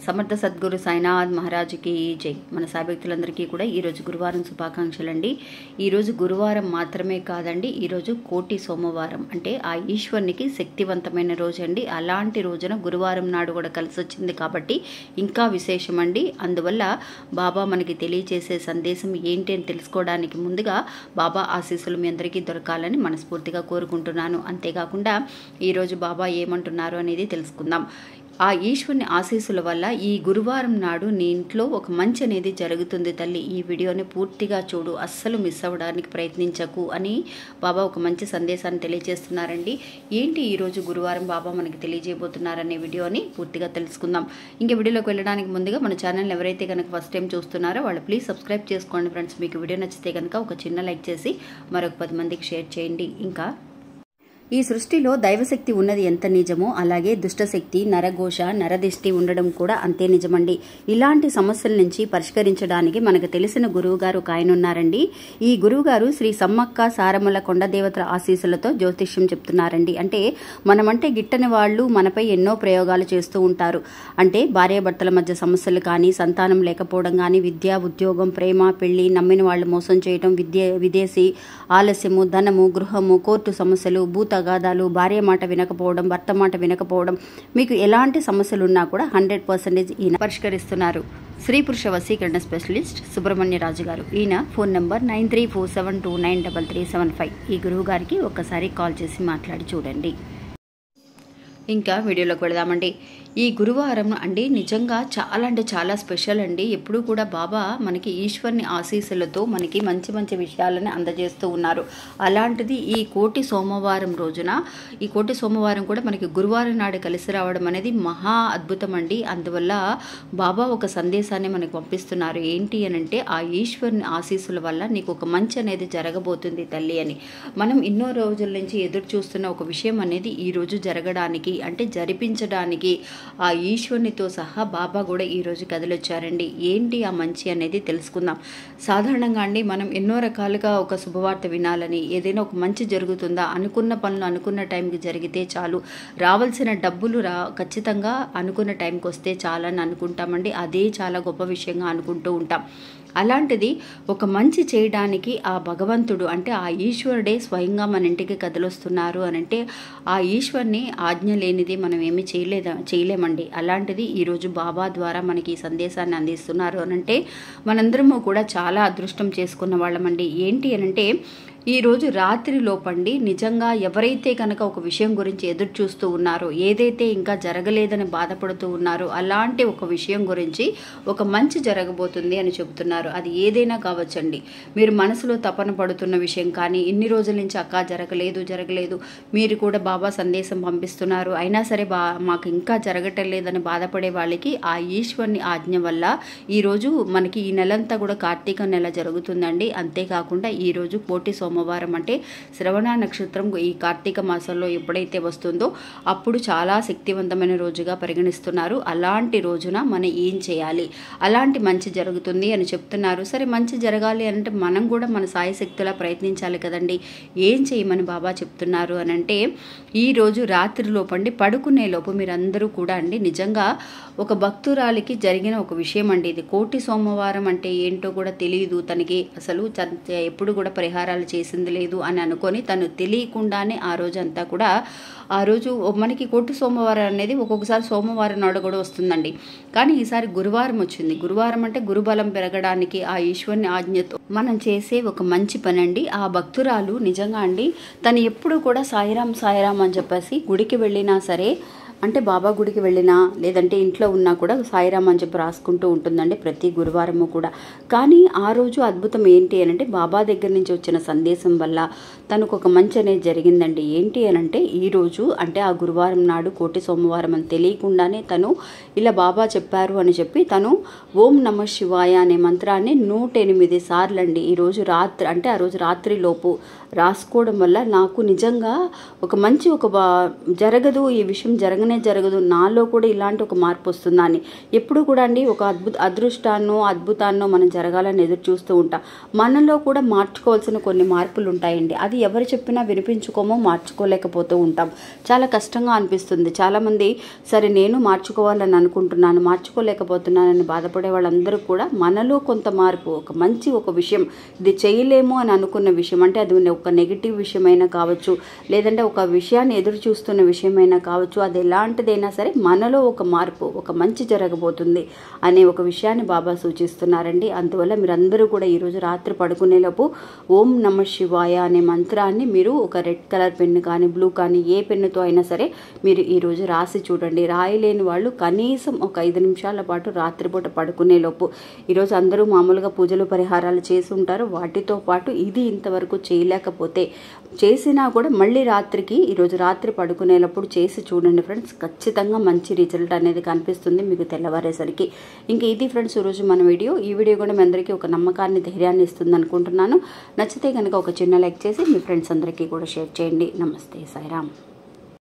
సమర్థ సద్గురు సాయినాథ్ మహారాజుకి జై. మన సాయి భక్తులందరికీ కూడా ఈరోజు గురువారం శుభాకాంక్షలు అండి. ఈరోజు గురువారం మాత్రమే కాదండి, ఈరోజు కోటి సోమవారం, అంటే ఆ ఈశ్వరునికి శక్తివంతమైన రోజు అండి. అలాంటి రోజున గురువారం నాడు కూడా కలిసి వచ్చింది కాబట్టి ఇంకా విశేషం అండి. అందువల్ల బాబా మనకి తెలియజేసే సందేశం ఏంటి అని తెలుసుకోవడానికి ముందుగా బాబా ఆశీస్సులు మీ అందరికీ దొరకాలని మనస్ఫూర్తిగా కోరుకుంటున్నాను. అంతేకాకుండా ఈరోజు బాబా ఏమంటున్నారు అనేది తెలుసుకుందాం. ఆ ఈశ్వరుని ఆశీస్సుల వల్ల ఈ గురువారం నాడు నీ ఇంట్లో ఒక మంచి అనేది జరుగుతుంది తల్లి. ఈ వీడియోని పూర్తిగా చూడు, అస్సలు మిస్ అవ్వడానికి ప్రయత్నించకు అని బాబా ఒక మంచి సందేశాన్ని తెలియజేస్తున్నారండి. ఏంటి ఈరోజు గురువారం బాబా మనకి తెలియజేయబోతున్నారనే వీడియోని పూర్తిగా తెలుసుకుందాం. ఇంకా వీడియోలోకి వెళ్ళడానికి ముందుగా మన ఛానల్ ఎవరైతే కనుక ఫస్ట్ టైం చూస్తున్నారో వాళ్ళు ప్లీజ్ సబ్స్క్రైబ్ చేసుకోండి ఫ్రెండ్స్. మీకు వీడియో నచ్చితే కనుక ఒక చిన్న లైక్ చేసి మరొక 10 మందికి షేర్ చేయండి. ఇంకా ఈ సృష్టిలో దైవశక్తి ఉన్నది ఎంత నిజమో అలాగే దుష్టశక్తి, నరఘోష, నరదిష్టి ఉండడం కూడా అంతే నిజమండి. ఇలాంటి సమస్యల నుంచి పరిష్కరించడానికి మనకు తెలిసిన గురువుగారు ఒక ఆయన ఉన్నారండి. ఈ గురువుగారు శ్రీ సమ్మక్క సారమ్మల కొండ దేవతల ఆశీస్సులతో జ్యోతిష్యం చెప్తున్నారండి. అంటే మనమంటే గిట్టని వాళ్ళు మనపై ఎన్నో ప్రయోగాలు చేస్తూ ఉంటారు. అంటే భార్యాభర్తల మధ్య సమస్యలు కానీ, సంతానం లేకపోవడం కానీ, విద్య, ఉద్యోగం, ప్రేమ, పెళ్లి, నమ్మిన వాళ్ళు మోసం చేయడం, విదేశీ ఆలస్యము, ధనము, గృహము, కోర్టు సమస్యలు, తగాదాలు, భార్య మాట వినకపోవడం, భర్త మాట వినకపోవడం, మీకు ఎలాంటి సమస్యలు ఉన్నా కూడా 100% ఈయన పరిష్కరిస్తున్నారు. స్త్రీ పురుష వశీకరణ స్పెషలిస్ట్ సుబ్రహ్మణ్య రాజు గారు. ఈయన ఫోన్ నంబర్ 9347293375. ఈ గురువు గారికి ఒక్కసారి కాల్ చేసి మాట్లాడి చూడండి. ఇంకా వీడియోలోకి వెళదామండి. ఈ గురువారం అండి నిజంగా చాలా అంటే చాలా స్పెషల్ అండి. ఎప్పుడు కూడా బాబా మనకి ఈశ్వరుని ఆశీస్సులతో మనకి మంచి మంచి విషయాలని అందజేస్తూ ఉన్నారు. అలాంటిది ఈ కోటి సోమవారం రోజున, ఈ కోటి సోమవారం కూడా మనకి గురువారం నాడు కలిసి రావడం అనేది మహా అద్భుతం అండి. అందువల్ల బాబా ఒక సందేశాన్ని మనకు పంపిస్తున్నారు. ఏంటి అని అంటే, ఆ ఈశ్వరుని ఆశీస్సుల వల్ల నీకు ఒక మంచి అనేది జరగబోతుంది తల్లి అని. మనం ఎన్నో రోజుల నుంచి ఎదురు చూస్తున్న ఒక విషయం అనేది ఈ రోజు జరగడానికి, అంటే జరిపించడానికి ఆ ఈశ్వరునితో సహా బాబా కూడా ఈరోజు కదిలొచ్చారండి. ఏంటి ఆ మంచి అనేది తెలుసుకుందాం. సాధారణంగా అండి మనం ఎన్నో రకాలుగా ఒక శుభవార్త వినాలని, ఏదైనా ఒక మంచి జరుగుతుందా, అనుకున్న పనులు అనుకున్న టైంకి జరిగితే చాలు, రావాల్సిన డబ్బులు ఖచ్చితంగా అనుకున్న టైంకి వస్తే చాలని అనుకుంటామండి. అదే చాలా గొప్ప విషయంగా అనుకుంటూ ఉంటాం. అలాంటిది ఒక మంచి చేయడానికి ఆ భగవంతుడు, అంటే ఆ ఈశ్వరుడే స్వయంగా మన ఇంటికి కదిలొస్తున్నారు అని అంటే, ఆ ఈశ్వరుని ఆజ్ఞ లేనిది మనం ఏమీ చేయలేమండి. అలాంటిది ఈరోజు బాబా ద్వారా మనకి ఈ సందేశాన్ని అందిస్తున్నారు అని అంటే మనందరము కూడా చాలా అదృష్టం చేసుకున్న వాళ్ళమండి. ఏంటి అని అంటే, ఈరోజు రాత్రి లోపండి నిజంగా ఎవరైతే కనుక ఒక విషయం గురించి ఎదురు చూస్తూ ఉన్నారో, ఏదైతే ఇంకా జరగలేదని బాధపడుతూ ఉన్నారో, అలాంటి ఒక విషయం గురించి ఒక మంచి జరగబోతుంది అని చెబుతున్నారు. అది ఏదైనా కావచ్చండి. మీరు మనసులో తపన పడుతున్న విషయం కానీ, ఇన్ని రోజుల నుంచి అక్క జరగలేదు, మీరు కూడా బాబా సందేశం పంపిస్తున్నారు, అయినా సరే మాకు ఇంకా జరగటం లేదని బాధపడే వాళ్ళకి ఆ ఈశ్వరుని ఆజ్ఞ వల్ల ఈరోజు మనకి ఈ నెలంతా కూడా కార్తీక నెల జరుగుతుందండి. అంతేకాకుండా ఈరోజు కోటి సోమవారం, అంటే శ్రవణ నక్షత్రం ఈ కార్తీక మాసంలో ఎప్పుడైతే వస్తుందో అప్పుడు చాలా శక్తివంతమైన రోజుగా పరిగణిస్తున్నారు. అలాంటి రోజున మనం ఏం చేయాలి, అలాంటి మంచి జరుగుతుంది అని చెప్తున్నారు. సరే, మంచి జరగాలి అంటే మనం కూడా మన సాయి శక్తిలా ప్రయత్నించాలి కదండి. ఏం చేయమని బాబా చెప్తున్నారు అని అంటే, ఈరోజు రాత్రి లోపండి పడుకునే లోపు మీరందరూ కూడా అండి నిజంగా ఒక భక్తురాలికి జరిగిన ఒక విషయం అండి ఇది. కోటి సోమవారం అంటే ఏంటో కూడా తెలియదు తనకి, అసలు ఎప్పుడు కూడా పరిహారాలు చేసింది లేదు అని అనుకొని తను తెలియకుండానే ఆ రోజంతా కూడా, ఆ రోజు మనకి కోటి సోమవారం అనేది ఒక్కొక్కసారి సోమవారం నాడు కూడా వస్తుందండి. కానీ ఈసారి గురువారం వచ్చింది. గురువారం అంటే గురుబలం పెరగడానికి ఆ ఈశ్వరుని ఆజ్ఞతో మనం చేసే ఒక మంచి పని అండి. ఆ భక్తురాలు నిజంగా అండి తను ఎప్పుడు కూడా సాయిరాం సాయిరాం అని చెప్పేసి గుడికి వెళ్ళినా సరే, అంటే బాబా గుడికి వెళ్ళినా లేదంటే ఇంట్లో ఉన్నా కూడా సాయిరామ్ అని చెప్పి రాసుకుంటూ ఉంటుందండి ప్రతి గురువారము కూడా. కానీ ఆ రోజు అద్భుతం ఏంటి అని అంటే, బాబా దగ్గర నుంచి వచ్చిన సందేశం వల్ల తనకు ఒక మంచి అనేది జరిగిందండి. ఏంటి అని అంటే, ఈరోజు అంటే ఆ గురువారం నాడు కోటి సోమవారం అని తెలియకుండానే తను ఇలా బాబా చెప్పారు అని చెప్పి తను ఓం నమః శివాయ అనే మంత్రాన్ని 108 సార్లు అండి ఈరోజు రాత్రి, అంటే ఆ రోజు రాత్రి లోపు రాసుకోవడం వల్ల నాకు నిజంగా ఒక మంచి జరగదు, ఈ విషయం జరగ జరగనే జరగదు, నాలో కూడా ఇలాంటి ఒక మార్పు వస్తుందా అని ఎప్పుడు కూడా అండి ఒక అద్భుతాన్నో మనం జరగాలని ఎదురు చూస్తూ ఉంటాం. మనలో కూడా మార్చుకోవాల్సిన కొన్ని మార్పులు ఉంటాయండి. అది ఎవరు చెప్పినా వినిపించుకోమో, మార్చుకోలేకపోతూ ఉంటాం. చాలా కష్టంగా అనిపిస్తుంది. చాలామంది సరే నేను మార్చుకోవాలని అనుకుంటున్నాను, మార్చుకోలేకపోతున్నానని బాధపడే వాళ్ళందరూ కూడా మనలో కొంత మార్పు, ఒక విషయం ఇది చేయలేము అని అనుకున్న విషయం, అంటే అది ఒక నెగిటివ్ విషయమైనా కావచ్చు, లేదంటే ఒక విషయాన్ని ఎదురు చూస్తున్న విషయమైనా కావచ్చు, అది ఎలాంటిదైనా సరే మనలో ఒక మార్పు, ఒక మంచి జరగబోతుంది అనే ఒక విషయాన్ని బాబా సూచిస్తున్నారండి. అందువల్ల మీరందరూ కూడా ఈరోజు రాత్రి పడుకునేలోపు ఓం నమః శివాయ అనే మంత్రాన్ని మీరు ఒక రెడ్ కలర్ పెన్ను కానీ బ్లూ కానీ ఏ పెన్నుతో అయినా సరే మీరు ఈరోజు రాసి చూడండి. రాయలేని వాళ్ళు కనీసం ఒక 5 నిమిషాల పాటు రాత్రిపూట పడుకునేలోపు, ఈరోజు అందరూ మామూలుగా పూజలు పరిహారాలు చేసి ఉంటారు, వాటితో పాటు ఇది ఇంతవరకు చేయలేకపోతే చేసినా కూడా మళ్ళీ ఈరోజు రాత్రి పడుకునేటప్పుడు చేసి చూడండి ఫ్రెండ్స్. ఖచ్చితంగా మంచి రిజల్ట్ అనేది కనిపిస్తుంది మీకు తెల్లవారేసరికి. ఇంకా ఇది ఫ్రెండ్స్ ఈరోజు మన వీడియో. ఈ వీడియో కూడా మీ అందరికీ ఒక నమ్మకాన్ని, ధైర్యాన్ని ఇస్తుంది అనుకుంటున్నాను. నచ్చితే కనుక ఒక చిన్న లైక్ చేసి మీ ఫ్రెండ్స్ అందరికీ కూడా షేర్ చేయండి. నమస్తే సాయిరామ్.